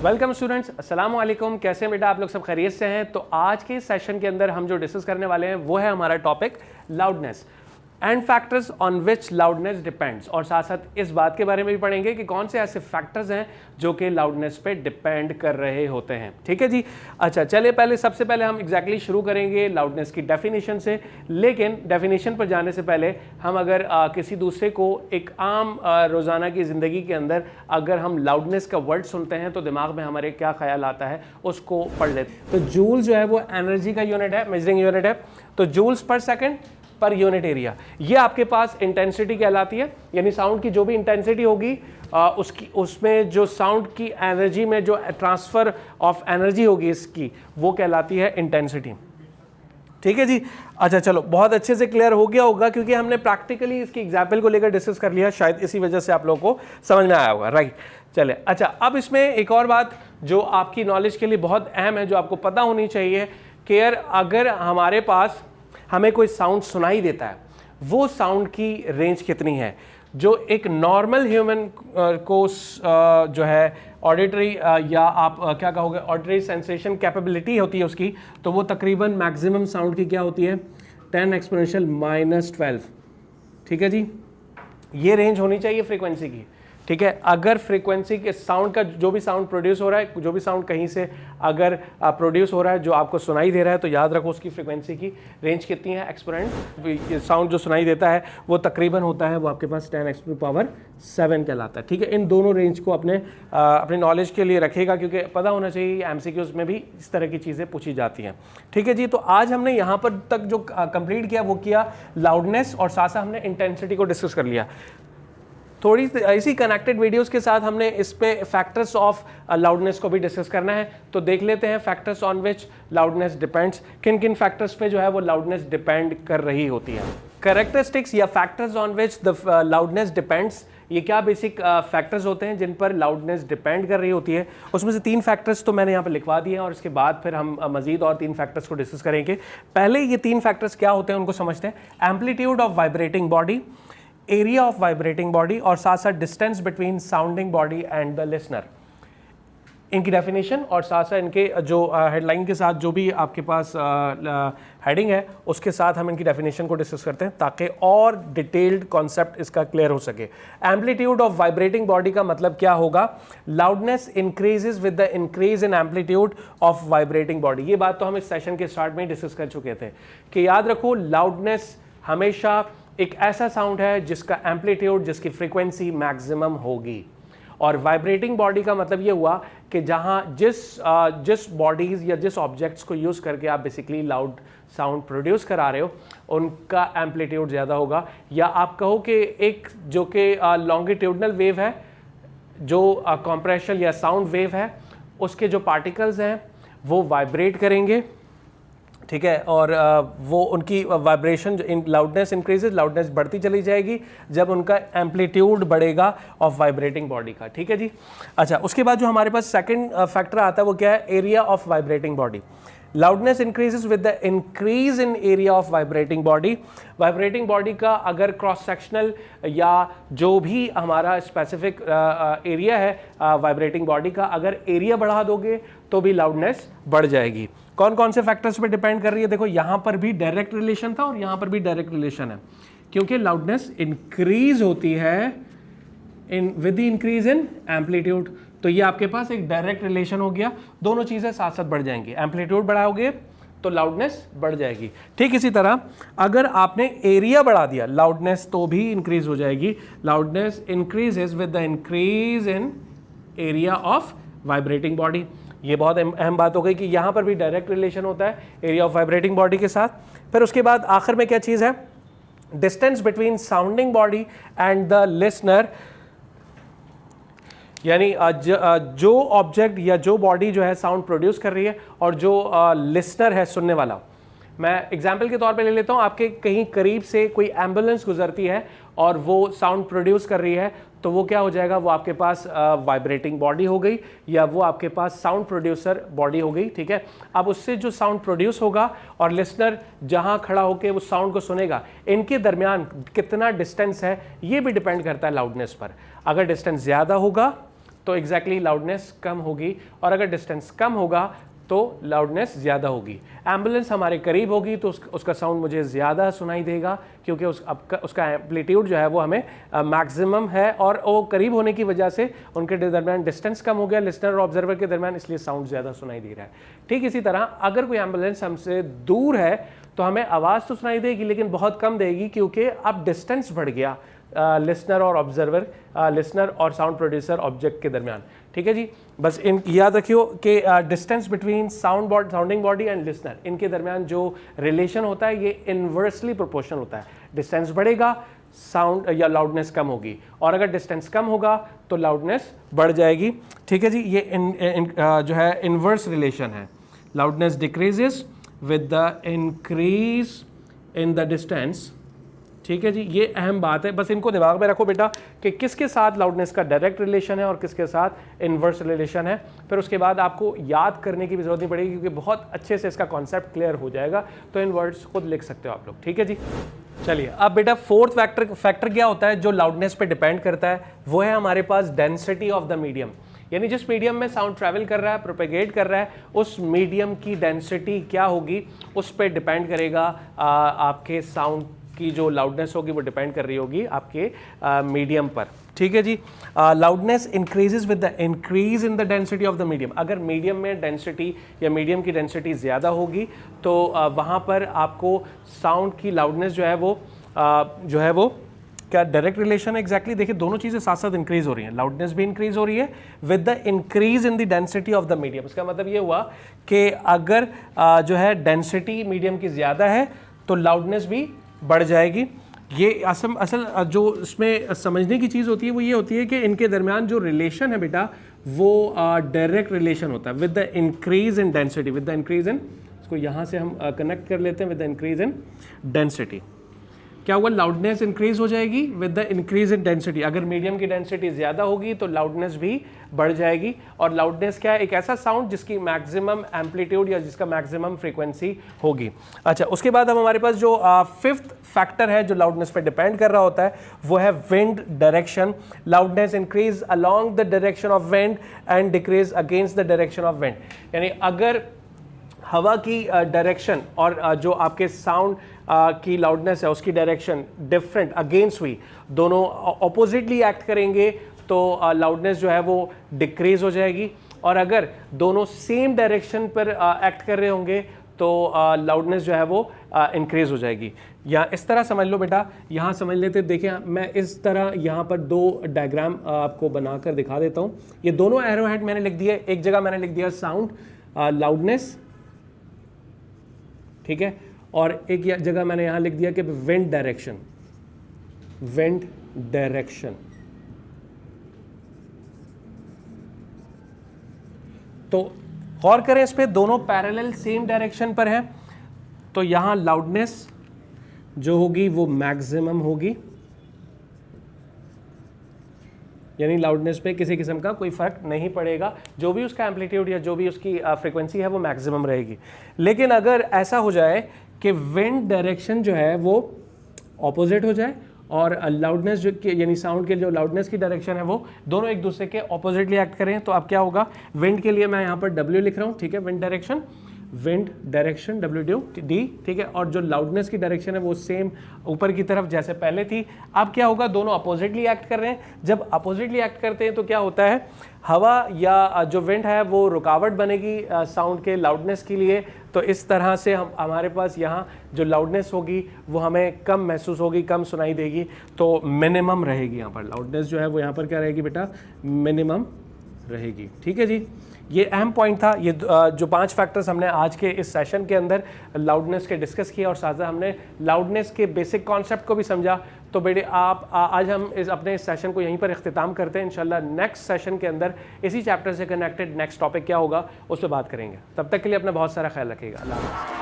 Welcome students, अस्सलाम वालेकुम। कैसे हैं बेटा, आप लोग सब खैरियत से हैं? तो आज के सेशन के अंदर हम जो डिस्कस करने वाले हैं वो है हमारा topic loudness and factors on which loudness depends, और साथ साथ इस बात के बारे में भी पढ़ेंगे कि कौन से ऐसे फैक्टर्स हैं जो कि लाउडनेस पे डिपेंड कर रहे होते हैं। ठीक है जी। अच्छा, चलिए सबसे पहले हम एग्जैक्टली शुरू करेंगे लाउडनेस की डेफिनेशन से। लेकिन डेफिनेशन पर जाने से पहले हम अगर किसी दूसरे को एक आम रोज़ाना की ज़िंदगी के अंदर अगर हम लाउडनेस का वर्ड सुनते हैं तो दिमाग में हमारे क्या ख्याल आता है उसको पढ़ लेते हैं। तो जूल जो है वो एनर्जी का यूनिट है, मेजरिंग यूनिट है। तो joules per second per unit area, ये आपके पास इंटेंसिटी कहलाती है। यानी साउंड की जो भी इंटेंसिटी होगी उसकी उसमें जो साउंड की एनर्जी में जो ट्रांसफर ऑफ एनर्जी होगी इसकी, वो कहलाती है इंटेंसिटी। ठीक है जी। अच्छा चलो, बहुत अच्छे से क्लियर हो गया होगा क्योंकि हमने प्रैक्टिकली इसकी एग्जाम्पल को लेकर डिस्कस कर लिया, शायद इसी वजह से आप लोगों को समझ में आया होगा। राइट, चले। अच्छा, अब इसमें एक और बात जो आपकी नॉलेज के लिए बहुत अहम है, जो आपको पता होनी चाहिए कि यार अगर हमारे पास हमें कोई साउंड सुनाई देता है, वो साउंड की रेंज कितनी है। जो एक नॉर्मल ह्यूमन को जो है ऑडिटरी या आप क्या कहोगे ऑडिटरी सेंसेशन कैपेबिलिटी होती है उसकी, तो वो तकरीबन मैक्सिमम साउंड की क्या होती है 10 एक्सपोनेंशियल -12। ठीक है जी, ये रेंज होनी चाहिए फ्रीक्वेंसी की। ठीक है, अगर फ्रीक्वेंसी के साउंड का जो भी साउंड प्रोड्यूस हो रहा है, जो भी साउंड कहीं से अगर प्रोड्यूस हो रहा है जो आपको सुनाई दे रहा है, तो याद रखो उसकी फ्रीक्वेंसी की रेंज कितनी है। एक्सपोनेंट साउंड जो सुनाई देता है वो तकरीबन होता है वो आपके पास 10 एक्सपोनेंट पावर 7 कहलाता है। ठीक है, इन दोनों रेंज को अपने नॉलेज के लिए रखेगा क्योंकि पता होना चाहिए MCQs में भी इस तरह की चीज़ें पूछी जाती हैं। ठीक है जी। तो आज हमने यहाँ पर तक जो कंप्लीट किया वो किया लाउडनेस, और साथ साथ हमने इंटेंसिटी को डिस्कस कर लिया। थोड़ी ऐसी कनेक्टेड वीडियोस के साथ हमने इस पे फैक्टर्स ऑफ लाउडनेस को भी डिस्कस करना है। तो देख लेते हैं factors on which loudness depends, किन किन फैक्टर्स पे जो है वो लाउडनेस डिपेंड कर रही होती है। कैरेक्टरिस्टिक्स या factors on which the loudness depends, ये क्या बेसिक फैक्टर्स होते हैं जिन पर लाउडनेस डिपेंड कर रही होती है। उसमें से 3 फैक्टर्स तो मैंने यहाँ पर लिखवा दिए हैं और इसके बाद फिर हम मजीद और 3 फैक्टर्स को डिस्कस करेंगे। पहले ये 3 फैक्टर्स क्या होते हैं उनको समझते हैं। Amplitude of vibrating body, area of vibrating body, और साथ साथ distance between sounding body and the listener. इनकी डेफिनेशन और साथ साथ इनके जो हेडलाइन के साथ जो भी आपके पास हेडिंग है उसके साथ हम इनकी डेफिनेशन को डिस्कस करते हैं ताकि और डिटेल्ड कॉन्सेप्ट इसका क्लियर हो सके। एम्पलीट्यूड ऑफ वाइब्रेटिंग बॉडी का मतलब क्या होगा? Loudness increases with the increase in amplitude of vibrating body. ये बात तो हम इस सेशन के स्टार्ट में डिस्कस कर चुके थे कि याद रखो लाउडनेस हमेशा एक ऐसा साउंड है जिसका एम्पलीट्यूड, जिसकी फ्रीक्वेंसी मैक्सिमम होगी। और वाइब्रेटिंग बॉडी का मतलब ये हुआ कि जहाँ जिस बॉडीज़ या जिस ऑब्जेक्ट्स को यूज़ करके आप बेसिकली लाउड साउंड प्रोड्यूस करा रहे हो उनका एम्पलीट्यूड ज़्यादा होगा। या आप कहो कि एक जो कि लॉन्गिट्यूडनल वेव है, जो कॉम्प्रेशन या साउंड वेव है, उसके जो पार्टिकल्स हैं वो वाइब्रेट करेंगे। ठीक है, और वो उनकी vibration in loudness increases, loudness बढ़ती चली जाएगी जब उनका एम्पलीट्यूड बढ़ेगा ऑफ वाइब्रेटिंग बॉडी का। ठीक है जी। अच्छा, उसके बाद जो हमारे पास सेकंड फैक्टर आता है वो क्या है? Area of vibrating body. Loudness increases with the increase in area of vibrating body. Vibrating body का अगर क्रॉस सेक्शनल या जो भी हमारा स्पेसिफिक एरिया है वाइब्रेटिंग बॉडी का, अगर एरिया बढ़ा दोगे तो भी लाउडनेस बढ़ जाएगी। कौन कौन से फैक्टर्स पे डिपेंड कर रही है? देखो, यहाँ पर भी डायरेक्ट रिलेशन था और यहाँ पर भी डायरेक्ट रिलेशन है, क्योंकि लाउडनेस इंक्रीज होती है with the increase in amplitude. तो ये आपके पास एक डायरेक्ट रिलेशन हो गया, दोनों चीजें साथ साथ बढ़ जाएंगी। एम्पलीट्यूड बढ़ाओगे तो लाउडनेस बढ़ जाएगी। ठीक इसी तरह अगर आपने एरिया बढ़ा दिया, लाउडनेस तो भी इंक्रीज हो जाएगी। Loudness increases with the increase in area of vibrating body. ये बहुत अहम बात हो गई कि यहाँ पर भी डायरेक्ट रिलेशन होता है एरिया ऑफ वाइब्रेटिंग बॉडी के साथ। फिर उसके बाद आखिर में क्या चीज़ है? Distance between sounding body and the listener. यानी जो ऑब्जेक्ट या जो बॉडी जो है साउंड प्रोड्यूस कर रही है और जो लिसनर है सुनने वाला। मैं एग्जाम्पल के तौर पे ले लेता हूँ, आपके कहीं करीब से कोई एम्बुलेंस गुजरती है और वो साउंड प्रोड्यूस कर रही है, तो वो क्या हो जाएगा? वो आपके पास वाइब्रेटिंग बॉडी हो गई या वो आपके पास साउंड प्रोड्यूसर बॉडी हो गई। ठीक है, अब उससे जो साउंड प्रोड्यूस होगा और लिसनर जहां खड़ा होकर वो साउंड को सुनेगा, इनके दरमियान कितना डिस्टेंस है ये भी डिपेंड करता है लाउडनेस पर। अगर डिस्टेंस ज़्यादा होगा तो एग्जैक्टली लाउडनेस कम होगी, और अगर डिस्टेंस कम होगा तो लाउडनेस ज़्यादा होगी। एम्बुलेंस हमारे करीब होगी तो उसका साउंड मुझे ज़्यादा सुनाई देगा, क्योंकि उसका एम्पलीट्यूड जो है वो हमें मैक्सिमम है, और वो करीब होने की वजह से उनके दरमियान डिस्टेंस कम हो गया लिसनर और ऑब्जर्वर के दरमियान, इसलिए साउंड ज़्यादा सुनाई दे रहा है। ठीक इसी तरह अगर कोई एम्बुलेंस हमसे दूर है तो हमें आवाज़ तो सुनाई देगी लेकिन बहुत कम देगी, क्योंकि अब डिस्टेंस बढ़ गया लिसनर और ऑब्जर्वर, लिसनर और साउंड प्रोड्यूसर ऑब्जेक्ट के दरमियान। ठीक है जी, बस इन याद रखियो कि distance between sounding body and listener, इनके दरमियान जो रिलेशन होता है ये इन्वर्सली प्रोपोर्शनल होता है। डिस्टेंस बढ़ेगा साउंड या लाउडनेस कम होगी, और अगर डिस्टेंस कम होगा तो लाउडनेस बढ़ जाएगी। ठीक है जी, ये जो है इन्वर्स रिलेशन है। Loudness decreases with the increase in the distance. ठीक है जी, ये अहम बात है, बस इनको दिमाग में रखो बेटा कि किसके साथ लाउडनेस का डायरेक्ट रिलेशन है और किसके साथ इन्वर्स रिलेशन है। फिर उसके बाद आपको याद करने की भी जरूरत नहीं पड़ेगी, क्योंकि बहुत अच्छे से इसका कॉन्सेप्ट क्लियर हो जाएगा, तो इन वर्ड्स खुद लिख सकते हो आप लोग। ठीक है जी, चलिए अब बेटा फोर्थ फैक्टर क्या होता है जो लाउडनेस पे डिपेंड करता है, वो है हमारे पास डेंसिटी ऑफ द मीडियम। यानी जिस मीडियम में साउंड ट्रैवल कर रहा है, प्रोपेगेट कर रहा है, उस मीडियम की डेंसिटी क्या होगी उस पर डिपेंड करेगा। आपके साउंड की जो लाउडनेस होगी वो डिपेंड कर रही होगी आपके मीडियम पर। ठीक है जी, loudness increases with the increase in the density of the medium. अगर मीडियम में डेंसिटी या मीडियम की डेंसिटी ज़्यादा होगी तो वहाँ पर आपको साउंड की लाउडनेस जो है वो क्या डायरेक्ट रिलेशन है एग्जैक्टली। देखिए दोनों चीज़ें साथ साथ इंक्रीज हो रही हैं, लाउडनेस भी इंक्रीज हो रही है with the increase in the density of the medium. इसका मतलब ये हुआ कि अगर जो है डेंसिटी मीडियम की ज़्यादा है तो लाउडनेस भी बढ़ जाएगी। ये असल जो इसमें समझने की चीज़ होती है वो ये होती है कि इनके दरमियान जो रिलेशन है बेटा वो डायरेक्ट रिलेशन होता है with the increase in density, with the increase इन, इसको यहाँ से हम कनेक्ट कर लेते हैं with the increase in density. क्या हुआ, लाउडनेस इंक्रीज हो जाएगी with the increase in density. अगर मीडियम की डेंसिटी ज़्यादा होगी तो लाउडनेस भी बढ़ जाएगी। और लाउडनेस क्या है, एक ऐसा साउंड जिसकी मैक्सिमम एम्पलीट्यूड या जिसका मैक्सिमम फ्रीक्वेंसी होगी। अच्छा, उसके बाद अब हमारे पास जो फिफ्थ फैक्टर है जो लाउडनेस पे डिपेंड कर रहा होता है वो है wind direction. Loudness increase along the direction of wind and decrease against the direction of wind. यानी अगर हवा की डायरेक्शन और जो आपके साउंड की लाउडनेस है उसकी डायरेक्शन डिफरेंट अगेंस्ट हुई, दोनों ऑपोजिटली एक्ट करेंगे तो लाउडनेस जो है वो डिक्रीज हो जाएगी। और अगर दोनों सेम डायरेक्शन पर एक्ट कर रहे होंगे तो लाउडनेस जो है वो इंक्रीज हो जाएगी। या इस तरह समझ लो बेटा, यहाँ समझ लेते, देखिए मैं इस तरह यहाँ पर दो डायग्राम आपको बनाकर दिखा देता हूँ। ये दोनों एरो हेड मैंने लिख दिया, एक जगह मैंने लिख दिया साउंड लाउडनेस, ठीक है, और एक जगह मैंने यहाँ लिख दिया कि विंड डायरेक्शन, विंड डायरेक्शन। तो गौर करें इस पे, दोनों पैरेलल सेम डायरेक्शन पर हैं, तो यहाँ लाउडनेस जो होगी वो मैक्सिमम होगी, यानी लाउडनेस पे किसी किस्म का कोई फर्क नहीं पड़ेगा, जो भी उसका एम्पलीट्यूड या जो भी उसकी फ्रीक्वेंसी है वो मैक्सिमम रहेगी। लेकिन अगर ऐसा हो जाए कि विंड डायरेक्शन जो है वो ऑपोजिट हो जाए और लाउडनेस जो यानी साउंड के जो लाउडनेस की डायरेक्शन है वो दोनों एक दूसरे के ऑपोजिटली एक्ट करें, तो अब क्या होगा, विंड के लिए मैं यहाँ पर W लिख रहा हूँ, ठीक है, विंड डायरेक्शन WD, ठीक है, और जो लाउडनेस की डायरेक्शन है वो सेम ऊपर की तरफ जैसे पहले थी। अब क्या होगा, दोनों अपोजिटली एक्ट कर रहे हैं। जब अपोजिटली एक्ट करते हैं तो क्या होता है, हवा या जो विंड है वो रुकावट बनेगी साउंड के लाउडनेस के लिए, तो इस तरह से हमारे पास यहाँ जो लाउडनेस होगी वो हमें कम महसूस होगी, कम सुनाई देगी, तो मिनिमम रहेगी। यहाँ पर लाउडनेस जो है वो यहाँ पर क्या रहेगी बेटा, मिनिमम रहेगी। ठीक है जी, ये अहम पॉइंट था। ये जो 5 फैक्टर्स हमने आज के इस सेशन के अंदर लाउडनेस के डिस्कस किए और साथ हमने लाउडनेस के बेसिक कॉन्सेप्ट को भी समझा। तो बेटे आप आज हम अपने इस सेशन को यहीं पर इख्तिताम करते हैं। इंशाल्लाह नेक्स्ट सेशन के अंदर इसी चैप्टर से कनेक्टेड नेक्स्ट टॉपिक क्या होगा उस पर बात करेंगे। तब तक के लिए अपना बहुत सारा ख्याल रखिएगा। अल्लाह हाफ़िज़।